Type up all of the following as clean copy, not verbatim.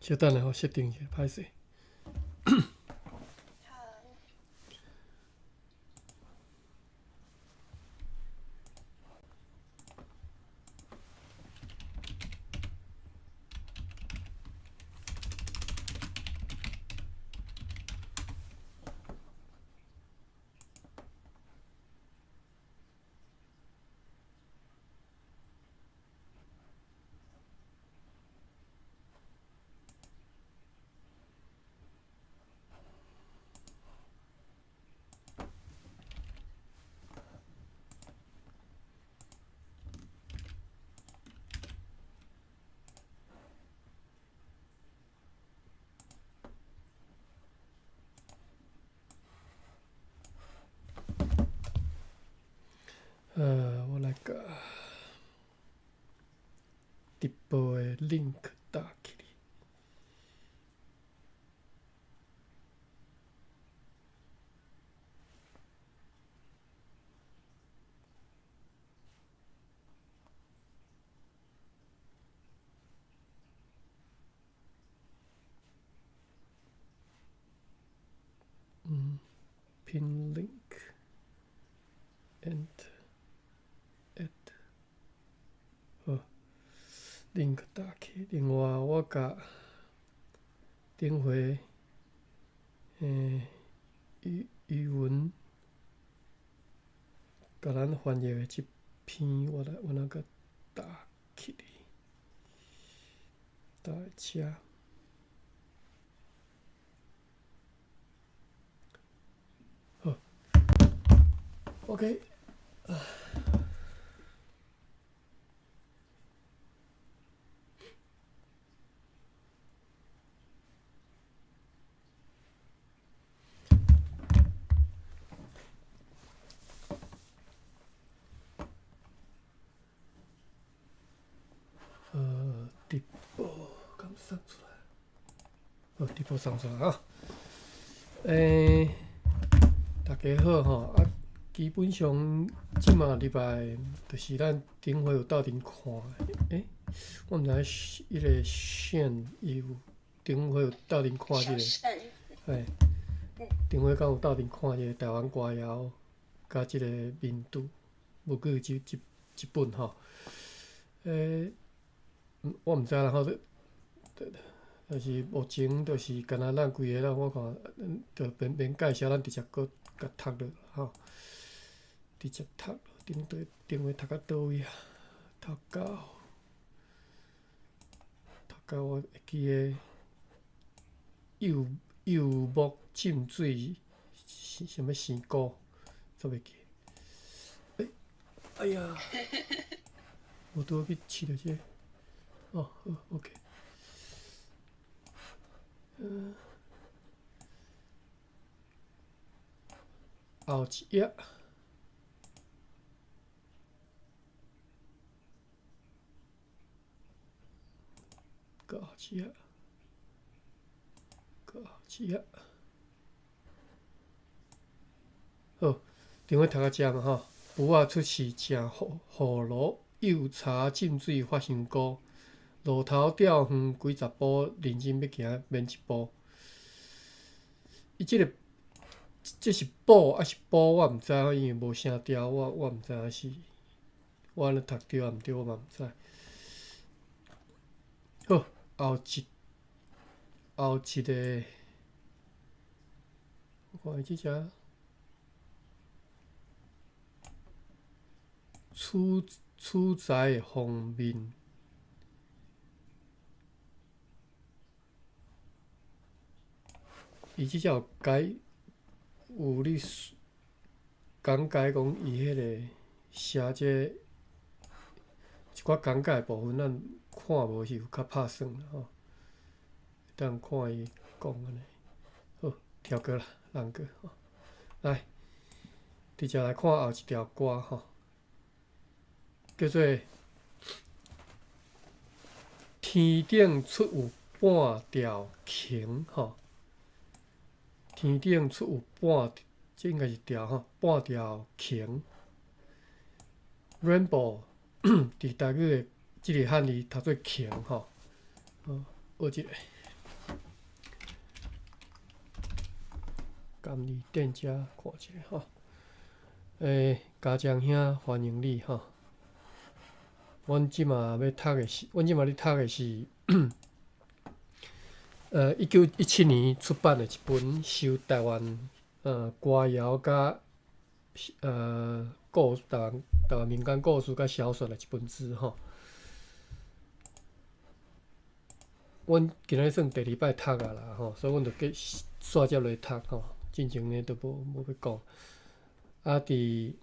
稍等下，设定一下，歹势。我来甲直播的 link 打起来。pin link and add 好 link 打起。另外，我甲顶回语文甲咱翻译的这篇，我来甲打起来，打来遮。好 ，OK。直播刚上出来，直播上出来啊！大家好吼啊！基本上即马礼拜就是咱顶回有斗阵看的。我毋知迄个线伊有顶回有斗阵看即个，顶回敢有斗阵看即个台湾歌谣，甲即个民主，无过一本吼。我毋知啦吼，就是目前就是干那咱规个咱我看，就免介绍，咱直接搁甲读落吼，直接读落。顶回读到倒位啊？读到我会记个柚木浸水什么生菇，做袂记。哎呀，我拄好去试着这个。好 ，OK。后一页，后一页，后一页。好，顶回读到遮嘛吼，牛仔出事正雨落，柚茶浸水发生菇。路头钓远几十步，认真要行免一步。伊这是步还是步？我毋知，因为无声调，我毋知影是我安尼读对啊毋对，我嘛毋知。好，后一个，我看伊即只厝宅的方面。伊即只有咧讲解讲伊迄个写这一寡讲解的部分，咱看无是有较拍算啦吼。当看伊讲安尼，好，跳过啦，让过吼。来，直接来看后一条歌吼，叫做《天顶出有半条穹》吼。天顶出有这应该是条吼，半条穹。Rainbow 伫台语的即个汉字读做穹吼。学一个。甘你店家看一下吼。家长兄欢迎你吼。阮即马要读的是，阮即马咧读的是1917年出版的一本收台湾歌谣甲台湾民间故事甲小说的一本书吼。阮今仔算第2摆读啊啦吼，所以阮就续接落读吼。进前呢都无要讲。即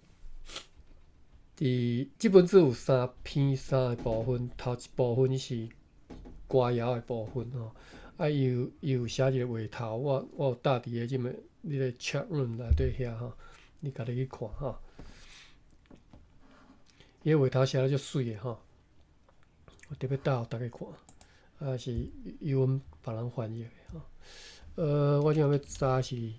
本书有3篇3个部分，头一部分是歌谣的部分吼。伊有写一个话头，我有搭伫个你个 chat room 内底遐吼，你家己去看吼。伊个话头写得足水的吼，我特别搭互大家看。是由阮别人翻译的吼。我即马要查是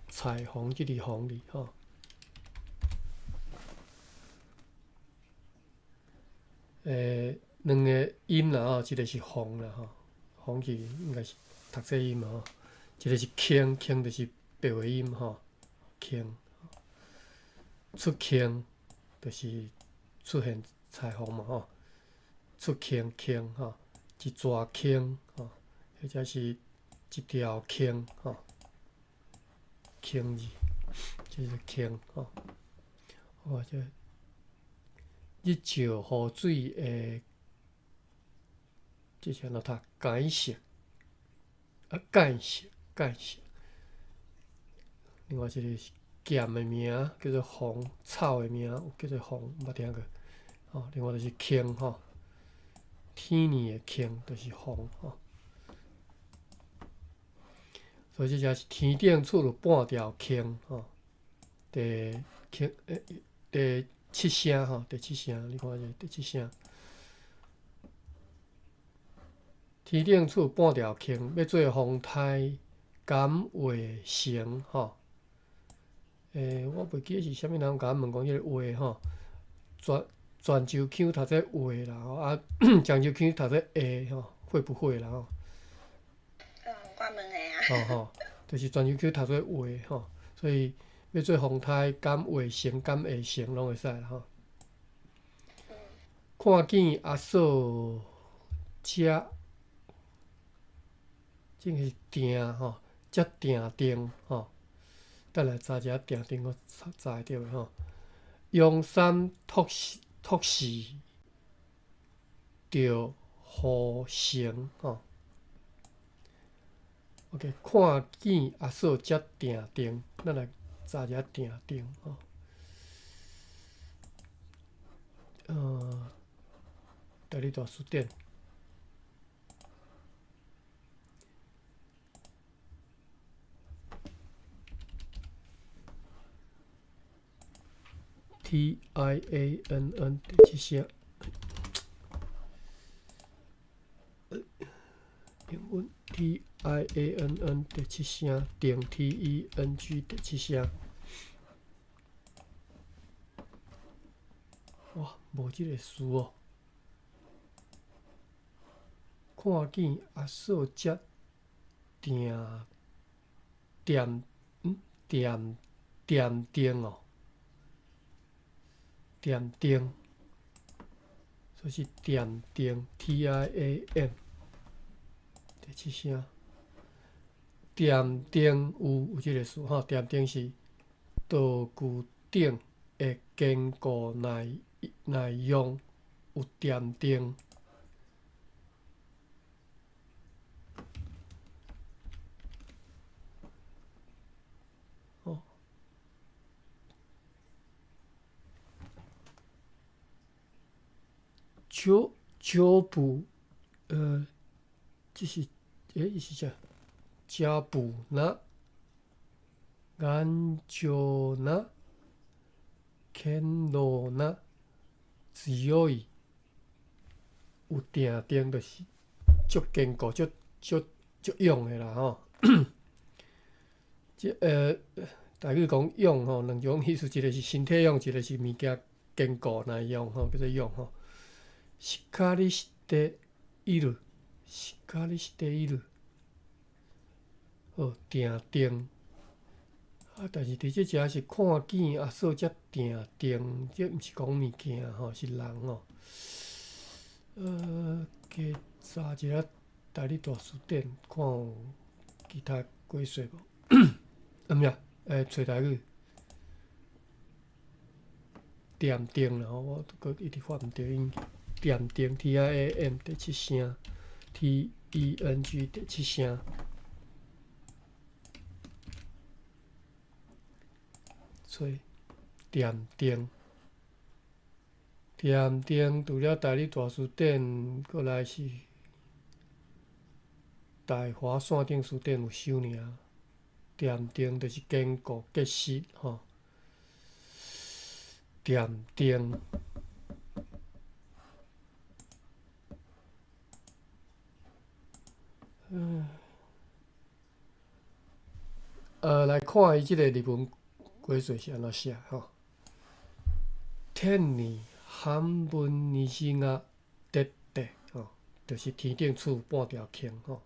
彩虹即个虹字吼。2个音啦吼，一个是虹啦吼，虹是应该是读册音嘛吼，一个是倾，倾就是白话音吼，倾，出倾就是出现彩虹嘛吼，出倾倾吼，一撮倾吼，或者是一条倾吼，倾字就是倾吼，或者日照雨水的，这是安怎读？解释间隙。另外一个是剑的名叫做红，草的名有叫做红，捌听过。吼，另外就是倾吼，天年的倾就是红吼。所以这只是天顶出了半条倾吼，第7声吼，第7声，你看这第7声。天顶出半条倾，要做风台敢会成吼。我袂记是啥物人甲我问讲，迄个话吼，泉州腔读做话啦吼，漳州腔读做会吼，会不会啦吼？我问的吼，就是泉州腔读做话吼，所以要做风台敢会成，敢会成拢会使啦吼。看见阿嫂遮，这个是定吼，遮定等来查一下定我查会着的吼。阳山托示着互成吼。OK， 看见阿嫂遮定，咱来查一下定吼。大理大书店。TIANN 第7声，英文 TIANN 第7声，定 TENG 第7声。哇，无即个词哦。看见阿嫂遮定哦。定，所以是定 TIAN 第7声。定有即个词吼，定是道具顶的坚固耐用，有定。脚步，这是伊是啥？脚步那，眼脚那，看路那，強い，有定就是足坚固、足勇的啦吼。台语讲勇吼，2种意思，一个是身体勇，一个是物件坚固耐用吼，叫做勇吼。しっかりしている光している。哦，定定。啊，但是伫即遮是看见啊，说遮定定，这毋是讲物件吼，是人吼。加查一下大理大书店，看有其他鬼说无？毋呀，找台语。点定啦，我搁一直发毋对音。点定 TIAM 第七声 TENG 第七声。找点定，点定除了大理大书店，搁来是大华线顶书店有收尔。点定就是坚固结实吼。点定。来看伊即个日文鬼说是安怎写吼？天に半分虹が出て吼，就是天顶厝半条穹吼。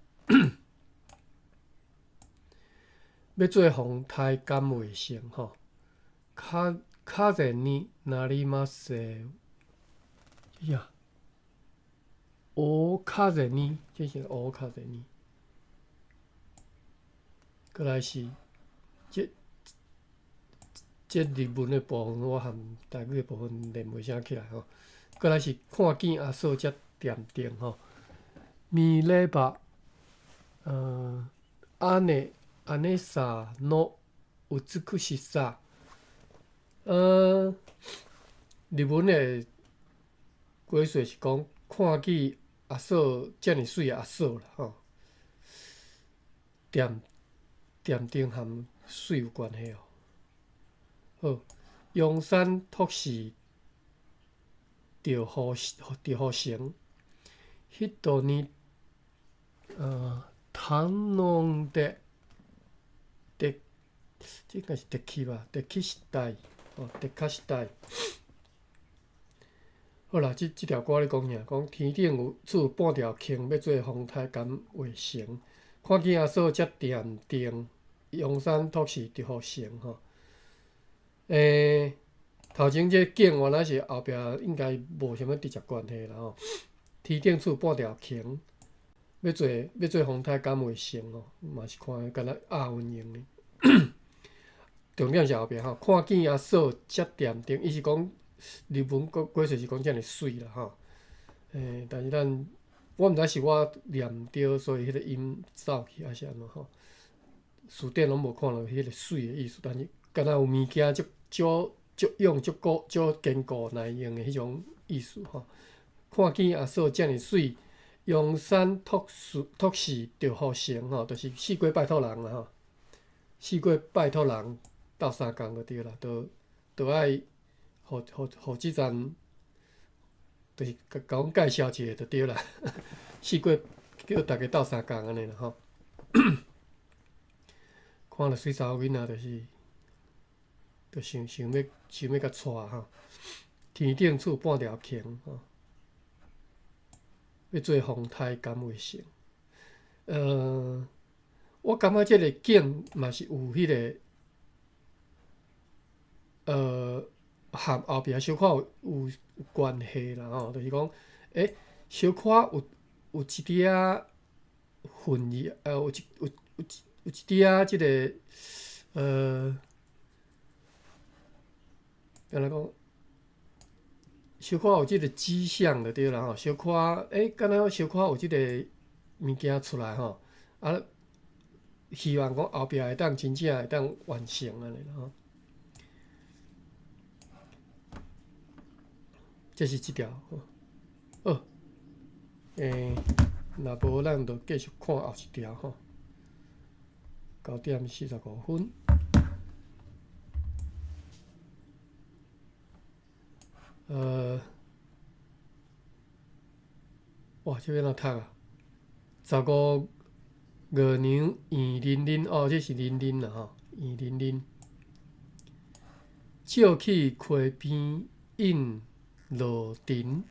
要做风台敢袂成吼？風になります呀。大風に，这是大風に。过来是这日文的部分，我含台语的部分连袂啥起来吼。过来是看见阿嫂才点定吼。見れば、姉さの美しさ。日文的鬼说是讲看见阿嫂遮尔水的阿嫂啦吼。点定含水有关系哦。好，陽山托氏着互成，人に頼んで这个是でき吧？できしたい，でかしたい。好啦，即条歌咧讲啥？讲天顶有厝半条穹，要做风台敢袂成？看见阿嫂才点定，陽山托氏着互成吼。头前这景原来是后壁应该无啥物直接关系啦吼。天顶厝半条穹，要做风台敢袂成吼？嘛是看敢若押韵用的。重点是后壁吼，看见阿嫂才点定，伊是讲日文鬼说是讲遮尔水啦吼。但是我毋知是我念着，所以迄个音走去还是安怎吼。书店拢无看到迄个水的意思，但是敢若有物件足用足坚固耐用的迄种意思吼。看见阿嫂遮尔水，陽山托氏着互成吼，就是四界拜托人啦吼。四界拜托人斗相共就对啦，就爱互即阵，就是甲阮介绍一下就对啦。四界叫大家斗相共安尼啦吼。看了水查某囡仔，就想要甲娶吼。天顶厝半条穹吼，要做风台敢袂成？我感觉即个景嘛是有迄个含后壁小可有关系啦吼，就是讲，小可有一点仔混意，有一点仔即个敢若讲，小可有即个迹象就对啦吼。小可敢若小可有即个物件出来吼，啊。希望讲后壁会当真正会当完成安尼啦吼。这是即条吼。若无咱就继续看后一条吼。9:45。哇，这边哪读啊？15。月娘圆玲玲，这是玲玲啦吼，圆玲玲。照起溪边映路灯，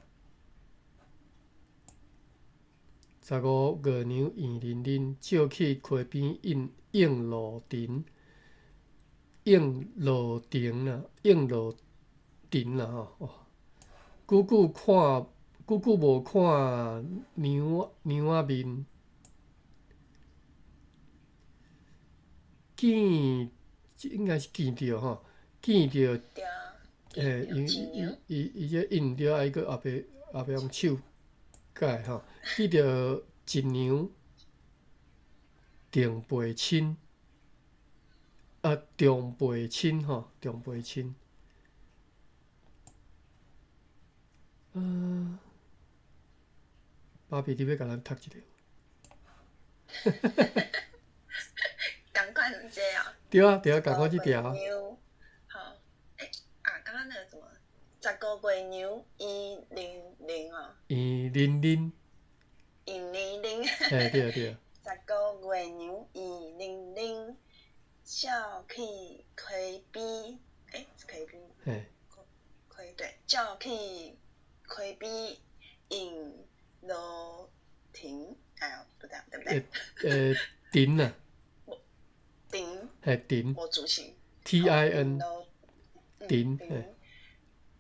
15月娘圆淋淋，照去溪边映路亭。映路亭啦，映路亭啦吼。哦，久久无看娘仔面，见应该是见着吼，见着对啊，伊这印着啊，伊个后壁用手改吼，见着一娘重陪亲，重陪亲吼，重陪亲。芭比，你要甲咱读一个？赶快这样。对啊，赶快去条。好，刚刚那个什么，15月娘100哦。圆淋淋。100。嘿，对15月娘100，照去溪边，是溪边。嘿。对，照去溪边映路亭，不对不对？亭啊。亭。嘿，亭。无主词。TIN。亭。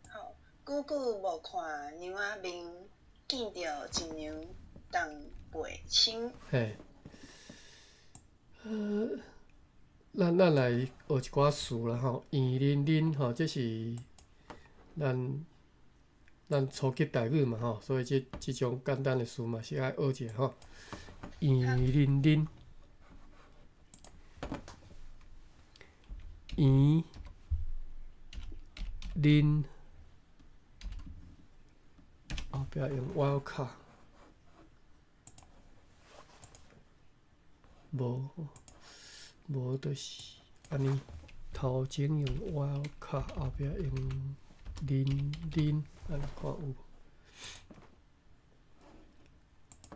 好，久久无看娘仔面，见着一娘重陪亲。嘿。咱来学一寡词啦吼，圆淋淋吼，这是咱初级台语嘛吼，所以即种简单的词嘛是爱学一下吼。圆淋淋。圆淋后壁用 wildcard， 无就是安尼，头前用 wildcard， 后壁用淋淋，安尼看有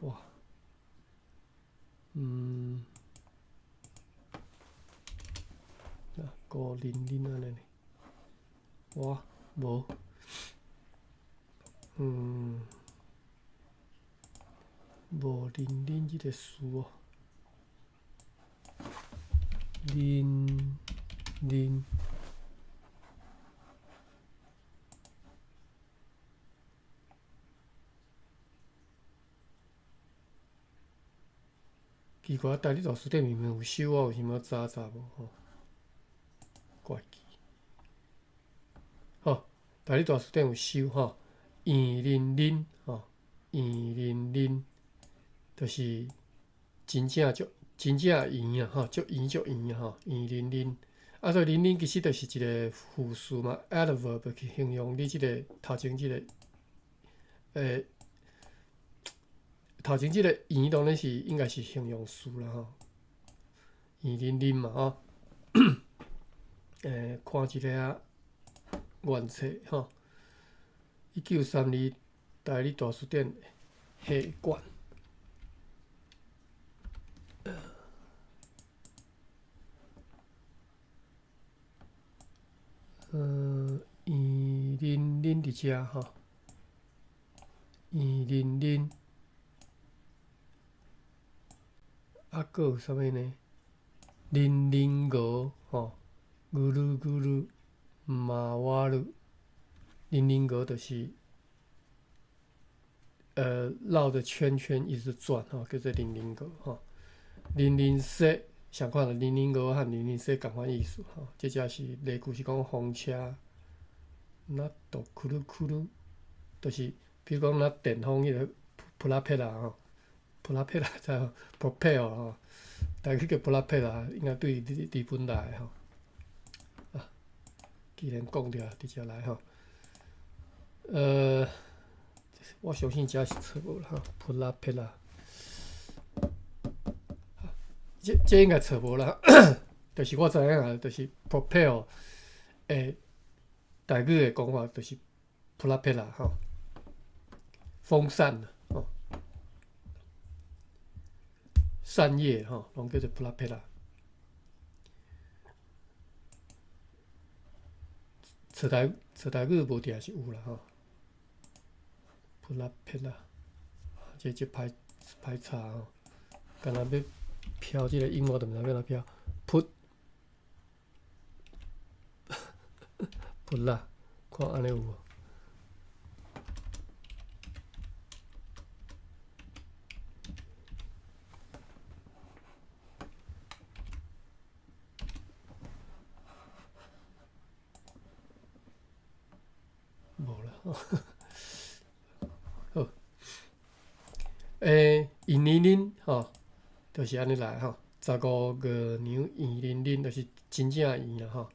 无？哇，孤零零安尼呢？哇，无，无零零即个词哦，零零。奇怪，台语大词典明明有收，我有想要查无吼？怪奇。好，台语大词典有收吼，圆淋淋吼，圆淋淋，就是真正圆啊吼，足圆啊吼，圆淋淋。所以淋淋其实就是一个复数嘛 ，adverb 去形容你即个头前即个头前即个圆当然是应该是形容词啦吼，圆淋淋嘛吼。看一个原册吼，1932台语大词典下卷。圆淋淋伫遮吼，圆淋淋。佫有啥物呢？淋淋鹅吼，咕噜咕噜，马瓦噜。淋淋鹅就是绕着圈圈一直转吼，叫做淋淋鹅吼。零零色相款的零零鹅和零零色共款意思吼。这只是例句是讲风车，那都咕噜咕噜，就是比如讲那电风迄个普拉佩拉吼，普拉佩拉知无 ？propel 吼，台语叫普拉佩拉，应该对日本来吼。既然讲着，直接来吼。我相信这是错误啦吼，普拉佩拉。这应该错无啦，就是我知影啊，就是 propel 诶，台语的讲法就是普拉佩拉吼，风扇吼，扇叶吼，拢叫做普拉佩拉。册台语无定是有啦吼，普拉佩拉，这歹歹查吼，敢若要飘即个音，我都毋知要哪飘。Put 啦，看安尼有无？无啦吼。好，圆玲玲吼，就是安尼来吼。15月娘圆玲玲，就是真正圆啦吼。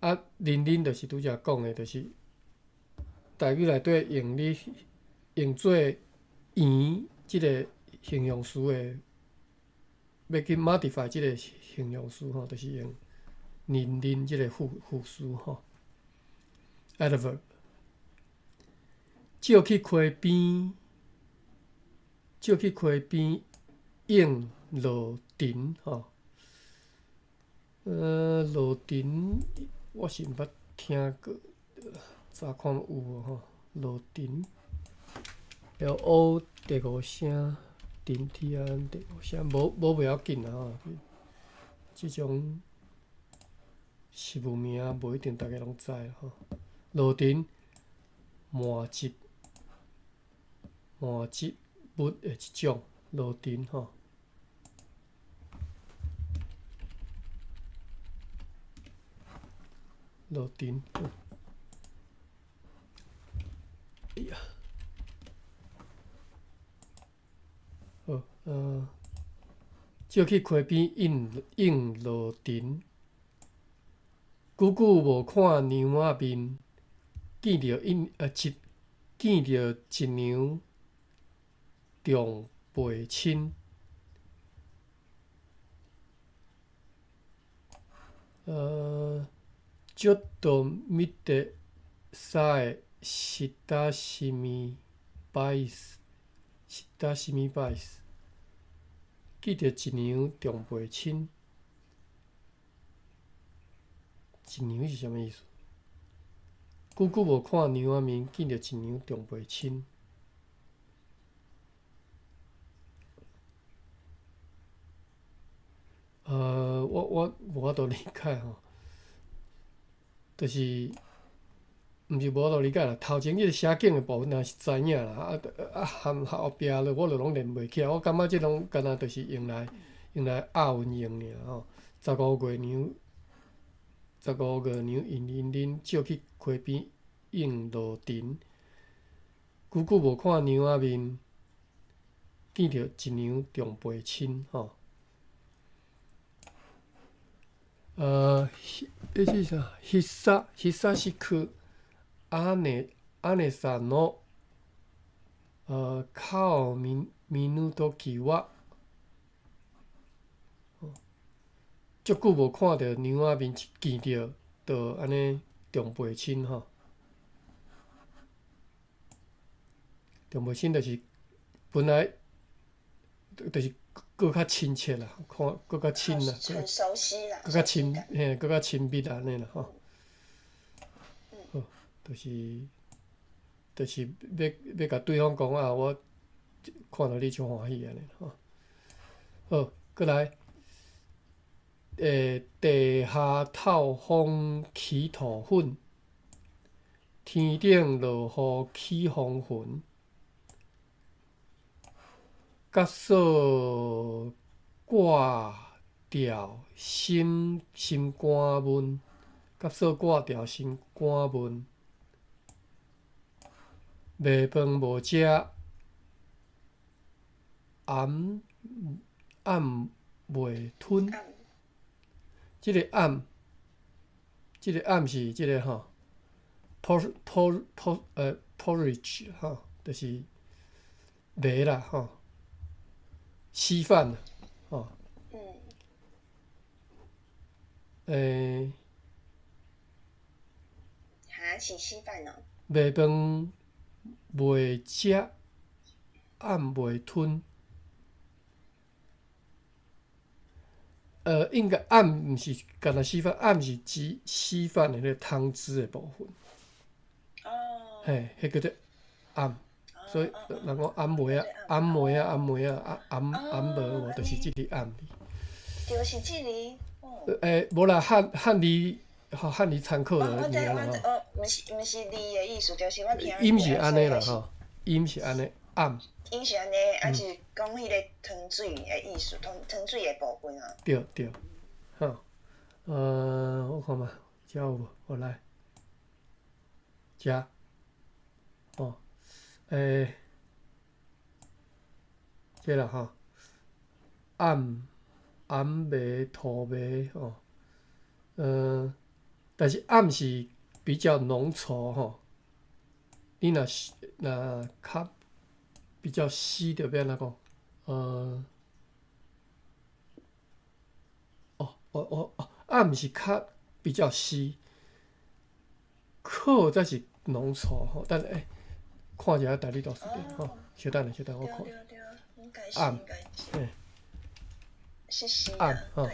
啊，玲玲就是拄则讲的，就是台语内底用做圆即个形容词的，要去 modify 即个形容词吼，就是用玲玲即个副词吼。adverb 照去溪边，照去溪边映落尘吼。落尘我是毋捌听过，查看有无吼？落尘 ，L-O 第五声，尘 T-I-N 第五声，无袂要紧啦吼。即种事物名无一定大家拢知啦吼。落尘满集物的一种落尘吼。落尘，哎呀，好，照去溪边映落尘，久久无看娘仔面，见着一娘重陪亲。ちょっと見てさえ親しみバイス，親しみバイス，見着一娘重陪親。一娘是啥物意思？久久无看娘仔面，见着一娘重陪親。我无法度理解吼。就是毋是无法度理解啦。头前迄个写景的部分，若是知影啦，含后壁咧，我就拢连袂起来。我感觉即拢敢若就是用来押韵用尔吼。15月娘圆玲玲，照去溪边映落尘。久久无看娘仔面，见着一娘重陪亲吼。迄是啥？久しく姉さんの顔を見ぬときは，足久无看到娘仔面，见着就安尼重陪亲吼。重陪亲就是本来就是搁较亲切啦，看搁较亲啦，很熟悉啦，搁较亲，嘿，搁较亲密啦，安尼啦吼。好，就是要甲对方讲啊，我看到你就欢喜安尼吼。好，过来，地下透风起土粉，天顶落雨起风云。角锁挂掉心肝闷，角锁挂掉心肝闷。卖饭无食，暗袂吞。即个暗是即个吼 porridge 吼，就是糜啦吼。稀饭啊，吼。是稀饭哦。卖饭袂食，暗袂吞。应该暗毋是干那稀饭，暗是指稀饭的那个汤汁的部分。哦。嘿，迄叫做暗，所以人讲暗暝啊，暗暝啊，暗暝啊，暗无无，就是即个暗字。就是即个。无啦，汉字参考我就知尔啦吼。毋是字的意思，就是我听音是安尼啦吼，吼，音是安尼暗。音是安尼，还是讲迄个汤水的意思，汤水的部分啊。对对，吼，我看嘛，遮有无？我来，遮，哦，这啦吼，暗暝土暝吼，但是暗是比较浓稠吼，你若较比较稀就要安怎讲？暗是较比较稀，靠才是浓稠吼。但看一下大力大书店吼，稍等下，我看。对，应该是，暗，应该是。是是啊，暗吼。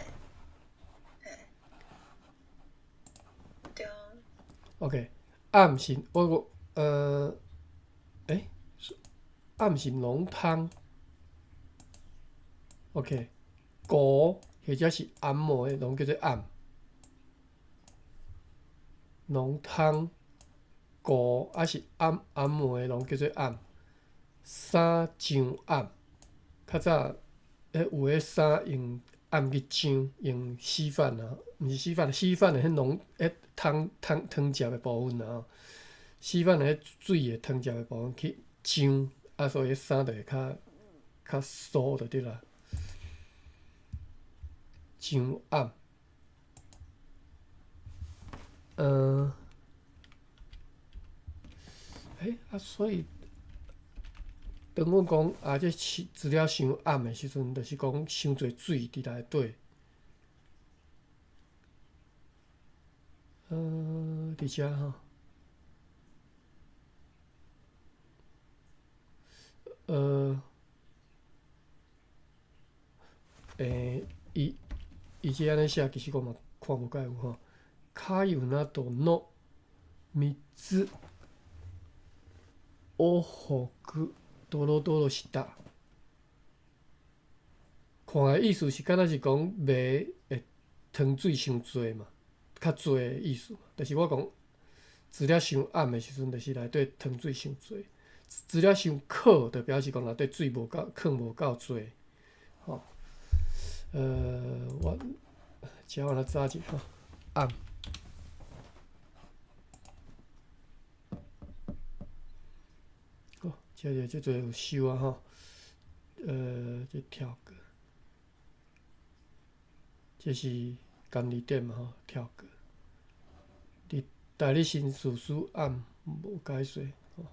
对。OK， 暗是暗是浓汤。OK， 糊或者是暗糜的，拢叫做暗。浓汤、糊还是暗糜的，拢叫做暗。衫上暗，较早有迄衫用暗去上，用稀饭啊，毋是稀饭，稀饭的迄浓汤汁的部分啊，稀饭的迄水的汤汁的部分去上，啊，所以衫就会较酥就对啦。上暗，所以当阮讲这资料伤暗的时阵，就是讲伤侪水伫内底。伫遮吼，伊这安尼写，其实我嘛看无介有吼。卡有那朵诺米子，おほぐ多罗多罗是大。看的意思是敢若是讲糜会汤水伤济嘛，较济的意思。但是我讲资料伤暗的时阵，就是内底汤水伤济；资料伤渴，就表示讲内底水无够，放无够济。吼，我只我来查者吼，暗。哦，这个即侪有修啊吼，这跳过，这是甘利店嘛吼，跳过。伫大理新书书暗无解说吼，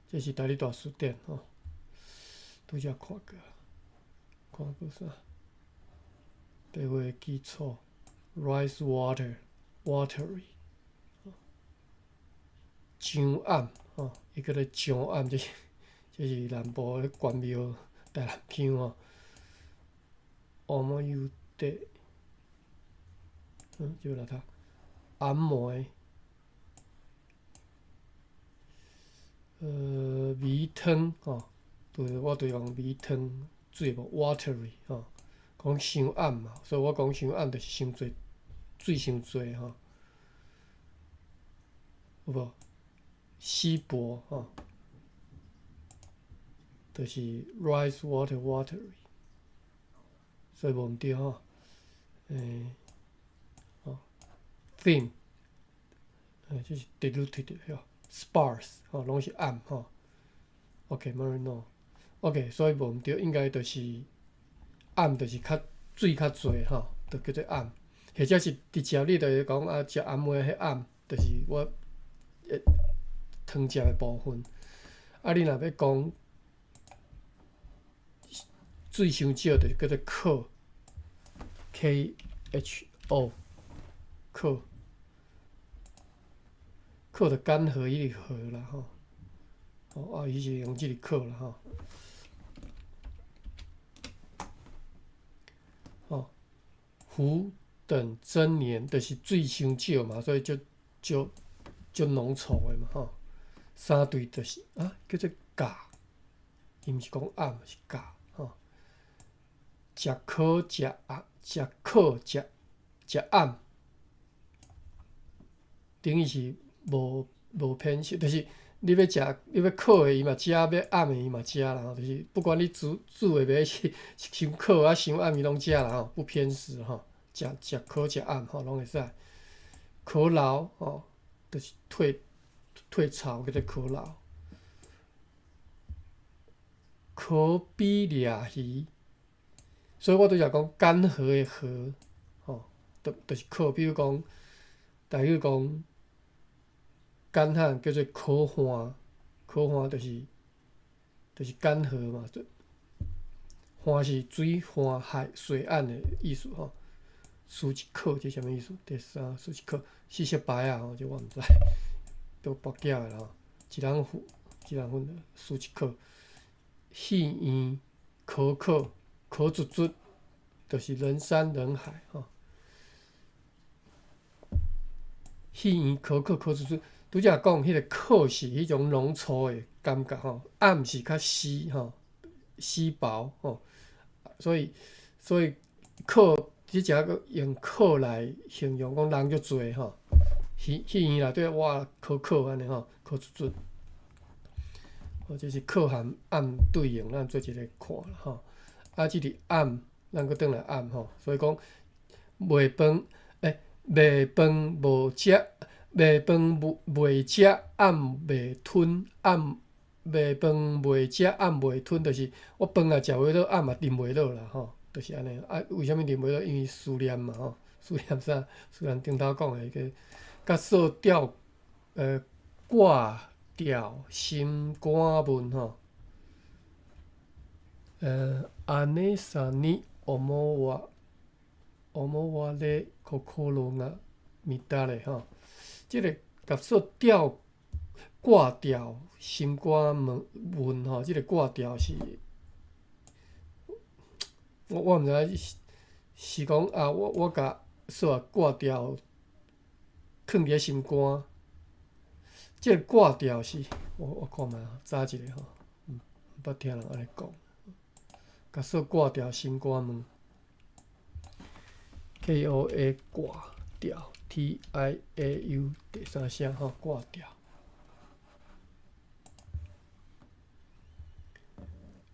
这是大理大书店吼，拄则看过，看过啥？白话基础 ，rice watery， 上暗吼，伊叫做上暗，这是南部咧关庙大南乡吼，乌毛油底，这个来读暗糜。米汤吼，我就用米汤水无 watery 吼，讲伤暗嘛，所以我讲伤暗就是伤济水伤济吼，有无？稀薄吼，就是 rice watery， 所以无毋对吼，thin， 这是 diluted 吼。sparse 吼，拢是暗吼。OK，marino。OK， 所以无毋对，应该就是暗，就是水较济吼，就叫做暗。或者是直接你就是讲食暗糜迄暗，就是我汤汁的部分。你若要讲水伤少，就叫做渴 ，KHO， 渴。靠着干涸迄个河啦吼，伊是用即个靠啦吼，湖等真年就是水伤少嘛，所以就浓稠的嘛吼。三对就是叫做甲伊毋是讲暗，是假吼。食可食暗，食可食暗，等于是无偏食，就是你要食，你要烤的伊嘛食，要暗的伊嘛食啦吼。就是不管你煮的要是伤烤啊伤暗，伊拢食啦吼，不偏食吼。食可食暗吼，拢会使。可老吼，就是退潮叫做可老。可比掠鱼，所以我拄则讲干涸的河，吼，就是可，比如讲，台语讲干旱叫做可旱，可旱就是干涸嘛，旱是水旱海水岸的意思吼。输一克这啥物意思？第三输一克四色牌啊，吼，这我毋知，都博缴的啦吼，一人分的输一克。细圆可可可卒卒，就是人山人海吼。细圆可可可卒卒，拄则讲迄个可是迄种浓稠的感觉吼，暗是较稀吼，稀薄吼，所以可即只个用可来形容讲人足侪吼，细圆内底哇可安尼吼，可卒卒。或者是可含暗对应，咱做一个看啦吼。啊，即个暗，咱搁转来暗吼。所以讲，卖饭无食，卖饭袂食，暗袂吞，卖饭袂食，暗袂吞，就是我饭也食袂落，暗也啉袂落啦吼。就是安尼。啊，为虾物啉袂落？因为思念嘛吼，思念啥？思念顶头讲的个，甲扫掉挂。掉心肝闷吼，安尼三年おもわれ心が乱れ吼，即个甲说掉挂掉心肝闷吼，即个挂掉是，我毋知是讲啊，我甲说挂掉，囥伫心肝。即个挂掉是，我看觅查一个吼，捌听人安尼讲，甲说挂掉心肝门 ，KOA 挂掉 ，TIAU 第三声吼挂掉，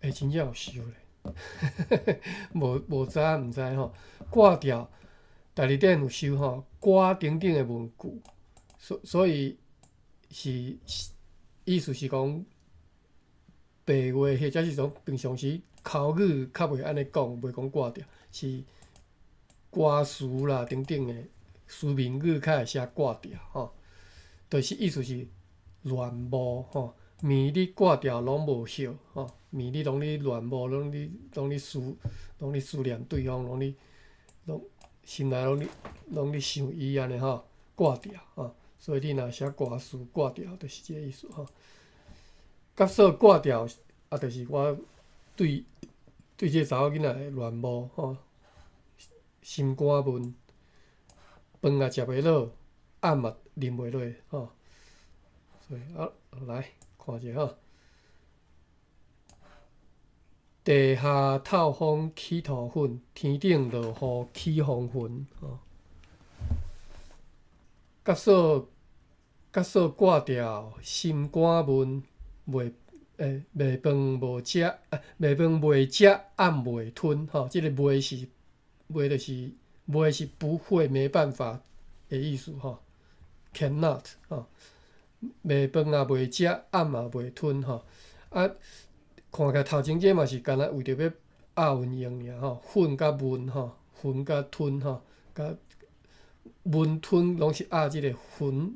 真正有收咧，无早毋知吼，挂掉，第二点有收吼，挂顶顶的文句，所以。意思是讲，白话或者是讲平常时口语较袂安尼讲，袂讲挂掉，是歌词啦等等的书面语较会写挂掉吼。就是意思是乱无吼，绵你挂掉拢无效吼，绵你拢你乱无，拢你思念对方，拢心内拢你想伊安尼吼，挂掉吼。所以你若写歌词挂掉，就是即个意思吼。甲说挂掉，啊，就是我对即个查某囡仔的恋慕吼，心肝闷，饭也食袂落，暗也啉袂落吼。所以来看者吼，地下透风起土粉，天顶落雨起风云吼。甲说挂掉，心肝闷，卖饭无食，卖饭袂食，暗袂吞吼。即个袂是不会没办法的意思吼 ，cannot 吼。卖饭也袂食，暗也袂吞吼。啊，看起来头前这嘛是干那为着要押韵用尔吼，混甲闷吼，混甲吞吼，甲闷吞拢是押即个混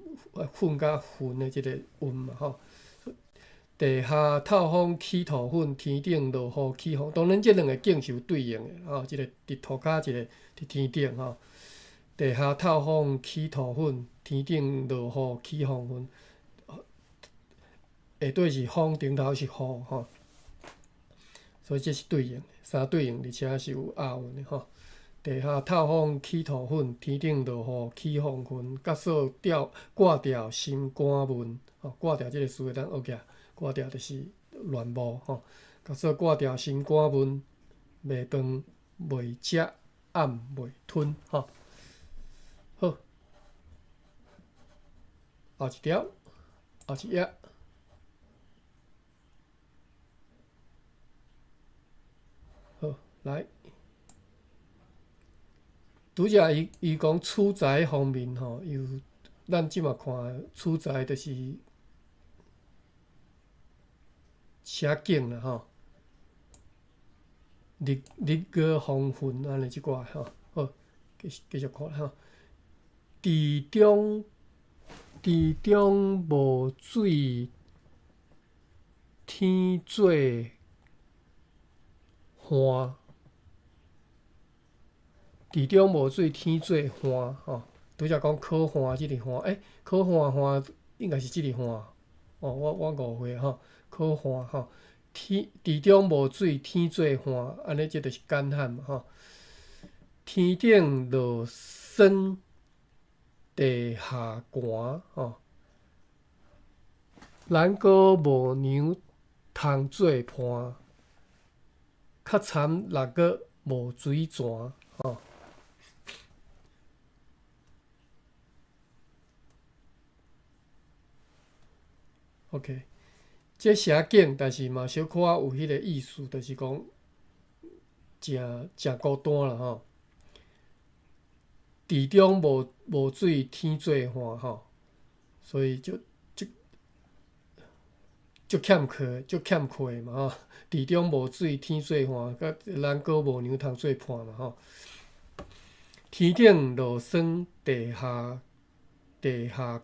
甲混的即个韵嘛吼。地下透风起土粉，天顶落雨起风。当然，即两个景是有对应的吼，一个伫土骹，一个伫天顶吼。地下透风起土粉，天顶落雨起风云。下底是风，顶头是雨吼。所以这是对应，三对应，而且是有押韵的吼。地下透风起土粉，天顶落雨起风云。甲说挂掉心肝闷，吼，挂掉即个词汇咱学起来，挂掉就是乱无吼。角色挂掉心肝闷，袂长袂食，暗袂吞，吼。好，后一条，后一页。好，来，拄则伊讲厝宅方面吼，咱即马看厝宅就是写景啦吼，日月黄昏安尼即寡吼，好，继续看吼。池中无水，天做花。池中无水，天做花吼。拄则讲考花即个花，考花应该是即个花哦，我误会吼，考花吼。池中无水，天做花，安尼即就是干旱嘛吼。天顶落霜，地下寒吼。咱哥无娘通做伴，较惨六个无水泉吼。OK， 这写景，但是嘛小可仔有迄个意思，就是讲诚孤单啦吼。池中无水，天做花吼，所以就欠缺嘛吼。池中无水，天做花，甲咱哥无娘通做伴嘛吼。天顶落霜，地下寒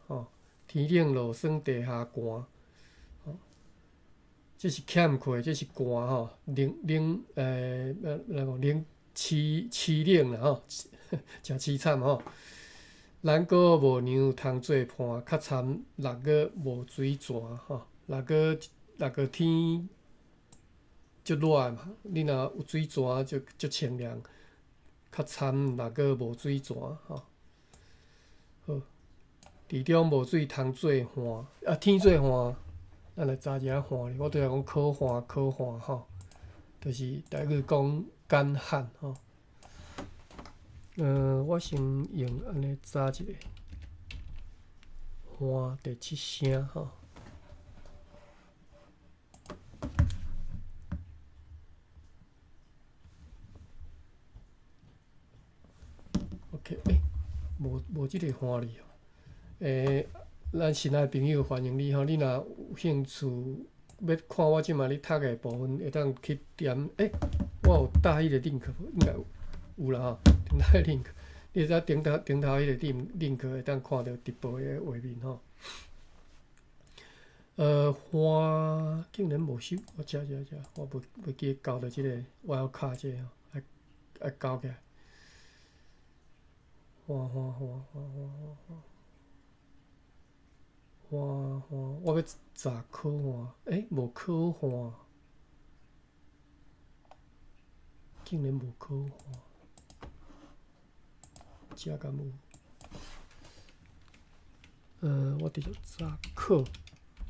吼。天顶落霜，地下寒，吼，这是欠缺，这是寒吼，冷凄冷啦吼，诚凄惨吼。咱哥无娘通做伴，较惨六月无水泉吼。六月天足热嘛，你若有水泉就足清凉，较惨六月无水泉吼。好。池中无水通做花，天做花，咱来查一下花哩。我拄则讲考花吼，就是台语讲干旱吼。我先用安尼查一下，花第七声吼。OK， 无即个花哩哦。咱新来朋友欢迎你吼！你若有兴趣要看我即马咧读的部分，会当去点我有搭迄个 link， 应该有啦吼，顶头的 link， 你会使顶头迄个 link 会当看到直播的画面吼。花竟然无收，我遮，我袂记交到即个wild card 这吼，爱交起来。花，我要查考花，无考花，竟然无考花，遮敢有？我直接查考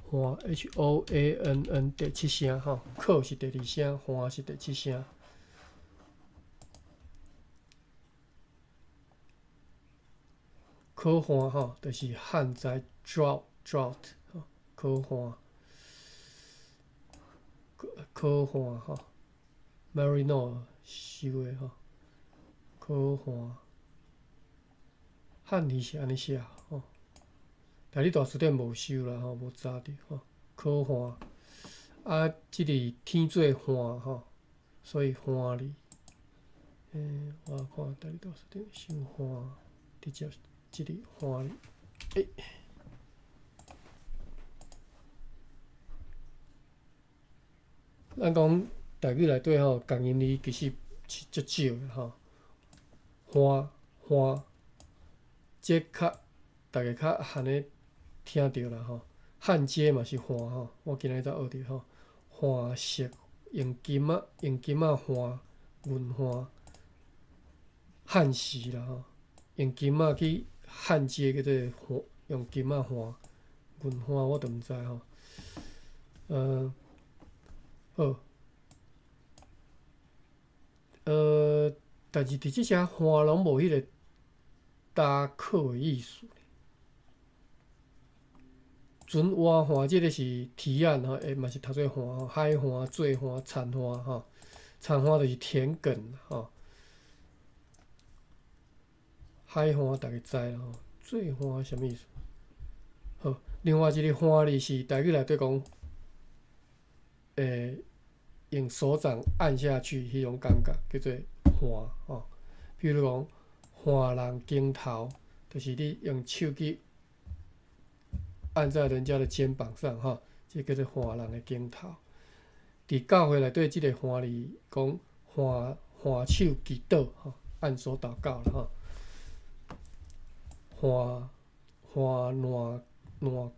花 HOANN 第七声吼，考是第二声，花是第七声。考花吼，就是旱灾 drought 吼，考花吼 ，Marino 收的吼，考花汉字是安尼写吼，但你大词典无收啦吼，无查着吼，考花即个天做花吼，所以花哩，我看大大词典收花，直接。即个花哩，咱讲台语内底吼，共音字其实是足少的吼。花，这大家较罕咧听着啦吼。焊接嘛是花吼，我今日才学着吼。花色用金仔花，银花，焊时啦吼，用金仔去。焊接叫做花，用金仔花、银花我都毋知吼。好，但是伫即些花拢无迄个搭课的意思。准蛙花即个是提案吼，嘛是读做花，海花、醉花、残花吼。残花就是田埂吼，海花大家知啦吼，醉花什么意思？好，另外一个花字是台语内底讲，用手掌按下去迄种感觉叫做花吼。比如讲，花人肩头，就是你用手去按在人家的肩膀上吼，这叫做花人的肩头。伫教会内底，即个花字讲花手祈祷吼，按手祷告啦吼。花烂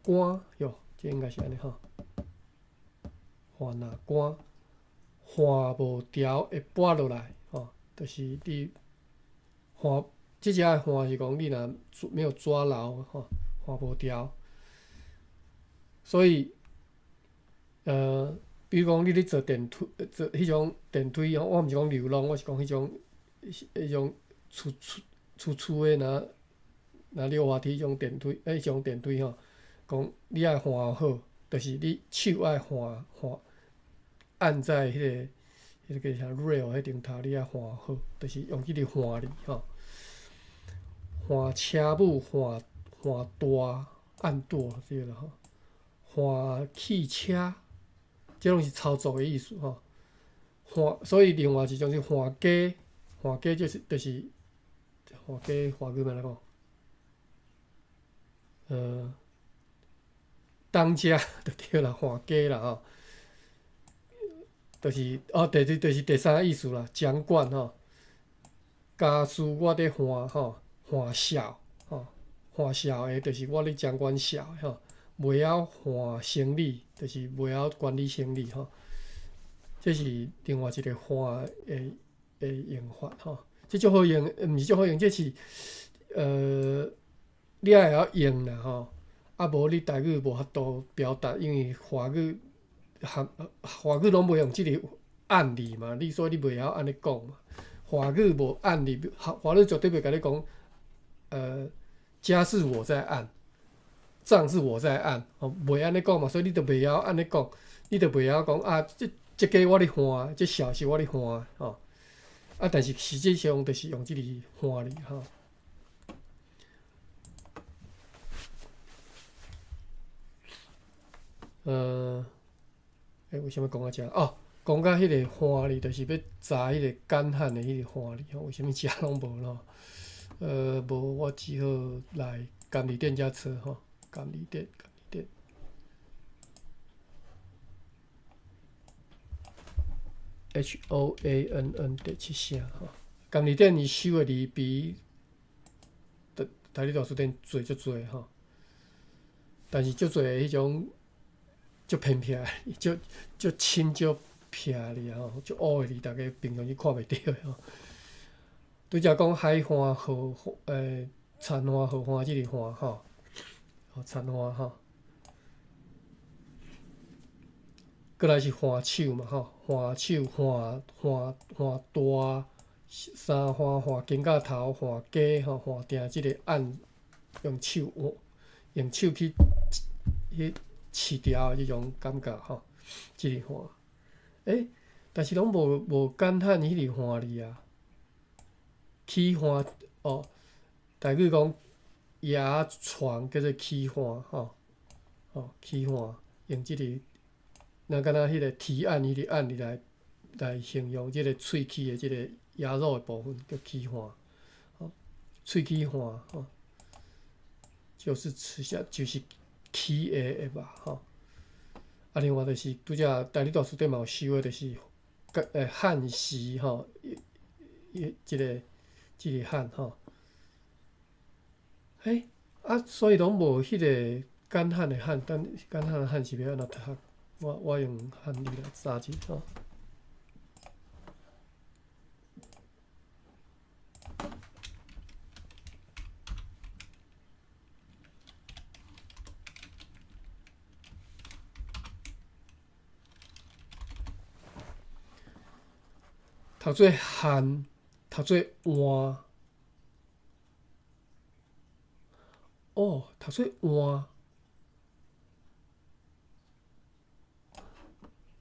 竿哟，这应该是安尼吼。花烂竿，花无条会拔落来吼，就是你花即只的花是讲你若没有抓牢吼，花无条。所以比如讲，你咧坐电梯，坐迄种电梯哦，我毋是讲流浪，我是讲迄种厝诶，若溜滑梯迄种电梯，迄种电梯吼，讲你爱换好，就是你手爱换，按在迄个叫啥 rail 迄顶头，你爱换好，就是用迄个换字吼。换车母，换舵，按舵对啦吼。换汽车。这拢是操作的意思吼，所以另外一种是换家，换家就是换家，华语怎来讲？当家就对啦，换家啦吼，就是就是第三个意思啦，掌管吼，家事我伫换吼，换少吼，换少的就是我咧掌管少吼。袂晓换生理，就是袂晓管理生理吼。这是另外一个换的用法吼。这足好用，毋是足好用，这是你也会晓用啦吼。啊无你台语无法度表达，因为华语拢袂用即个按字嘛，所以你袂晓安尼讲嘛。华语无按字，华语绝对袂甲你讲，家是我在按。账是我在按，袂安尼讲嘛，所以你就袂晓安尼讲，你就袂晓讲啊，这个我咧换，这小是我咧换吼。啊，但是实际上就是用即个换字吼。为什么讲到这？哦，讲到迄个换字，就是要查迄个干旱的迄个换字吼。为什么遮拢无咯？无我只好来监理店家测吼。监理店，HOANN 第七声吼。监理店伊收的字比台语读书店侪足侪吼，但是足侪迄种足偏僻，足深足僻哩吼，足乌的字，大家平常时看袂到的吼。拄则讲海花、残花、荷花即个花吼。残花吼，过来是花手嘛吼，花手、花大、三花、花肩胛头、花家吼、花定即个按用手去去掉的即种感觉吼，即个花。但是拢无感叹迄个花字啊，起花哦，台语讲。牙床叫做起花吼，起花用即个，那敢若迄个提按迄个按字来形容即个喙齿的即个牙肉的部分叫起花，喙齿花吼，就是吃下就是起的吧吼。啊，另外就是拄则台语读书店嘛有收的，就是汉时吼，即个汉吼。所以拢无迄个干旱的旱，干旱的旱是要安怎读？我用汉语来查一下吼。读做汉，读做换。哦，读做换。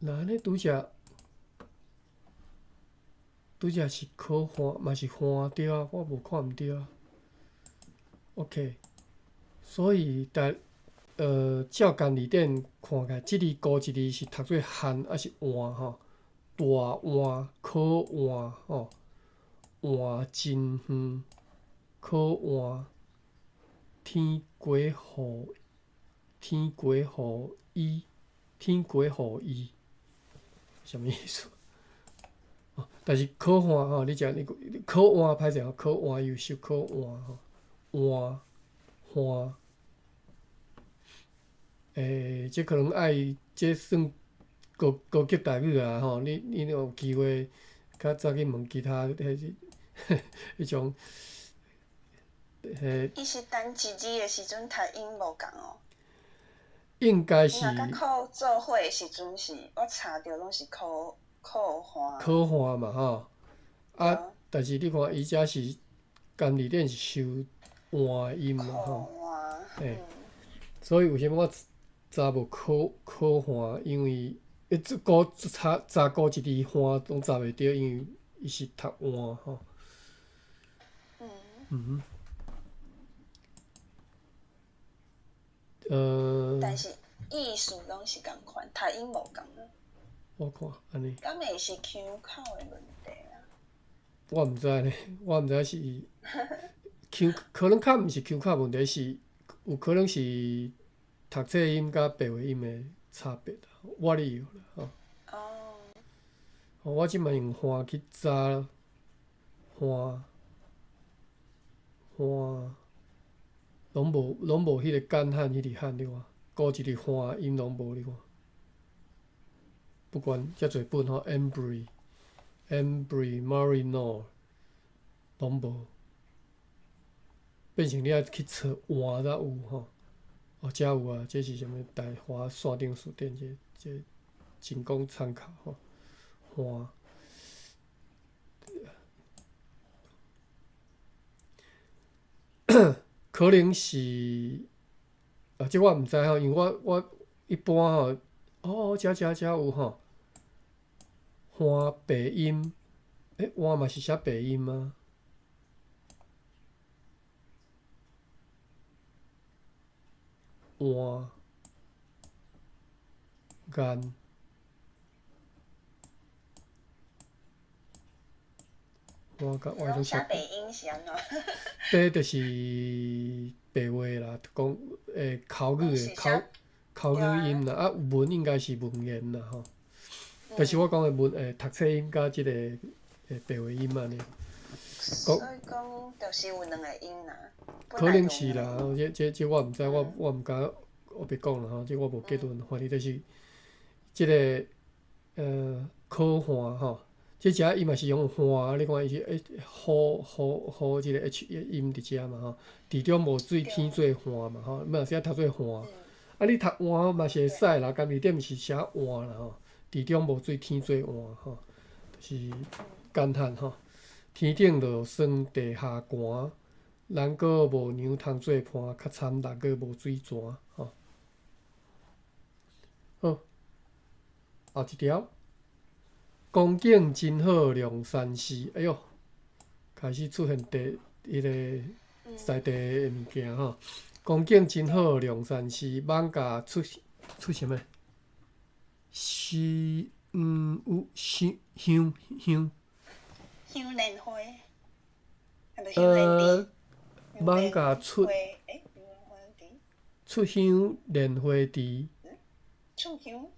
那安尼拄则是可换，嘛是换对啊，我无看毋对啊。OK， 所以照简字典看起来，即字高一字是读做汉还是换吼？大换、可换吼，换真远，可换天过互天过互伊，天过互伊，什么意思？但是可换吼，你讲你可换歹势吼，可换优秀，可换吼，换。这可能爱，这算高级台语啊吼！你有机会较早去问其他迄种，伊是单一字的时阵读音无共哦。应该是伊若甲考做伙的时阵是，我查着拢是考换。可换嘛吼，啊，但是你看伊遮是简字典是收换音嘛吼，所以为什么我查无可换？因为查高一字换拢查袂着，因为伊是读换吼。但是意思拢是共款，读音无共。我看安尼。敢会是腔口的问题啊？我毋知呢，我毋知是腔，可能较毋是腔口问题，是有可能是读册音甲白话音的差别啦，我哩有啦吼。我即摆用换去查换，拢无迄个简汉迄个汉你看，高一个换音拢无你看。不管遮侪本吼 ，Embry、Marino 拢无，变成你爱去找换才有吼。哦，遮有啊，这是啥物？台华线顶书店这仅供参考吼。换，可能是这我毋知吼，因为我一般吼，遮有吼，换白音，换嘛是写白音吗？换，眼，换甲换种写白音是安怎？白就是白话啦，讲口语的口语音啦，啊文应该是文言啦吼。但是我讲的读册音甲即个白话音安尼。所以讲，就是有两个音啦。可能是啦，这我毋知，我毋敢后壁讲啦吼，这我无结论，反正就是即个可换吼，即遮伊嘛是用换，你看伊是好即个 H 音伫遮嘛吼，地中无水天做换嘛吼，嘛是读做换，啊你读换嘛是会使啦，简字典是写换啦吼，地中无水天做换吼，就是简汉吼，天顶落霜地下寒。人果无娘通做伴，较惨人果无水泉吼。好，后一条，光景真好，量山寺。哎哟，开始出现迄个在地的物件吼。光景真好，量山寺，艋舺出啥物？有香莲花，艋舺出香莲花池。出香。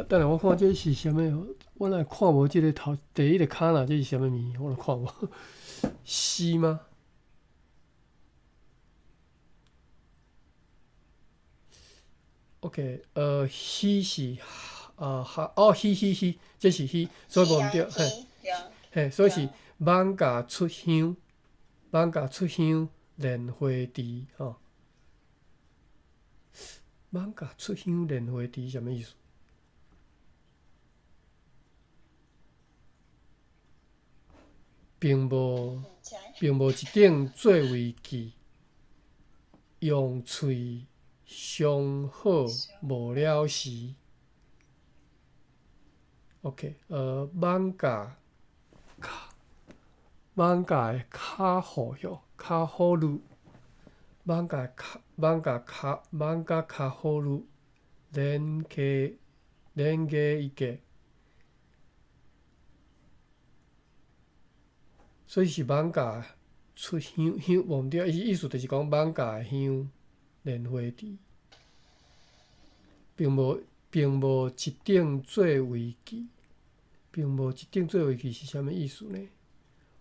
等下我看这是啥物？我若看无即个第一个卡哪，这是啥物物？我若看无。诗吗？OK，诗是诗，这是诗，所以无毋对，嘿，所以是艋舺出香，莲花池吼。艋舺出香莲花池什么意思？并无唔知。一顶做为记，用喙上好无了时。OK，艋舺的较好哟，较好愈。艋舺较好愈，连加一个，所以是艋舺出香，无毋对，意思就是讲艋舺的香莲花池，并无一顶做为记，是啥物意思呢？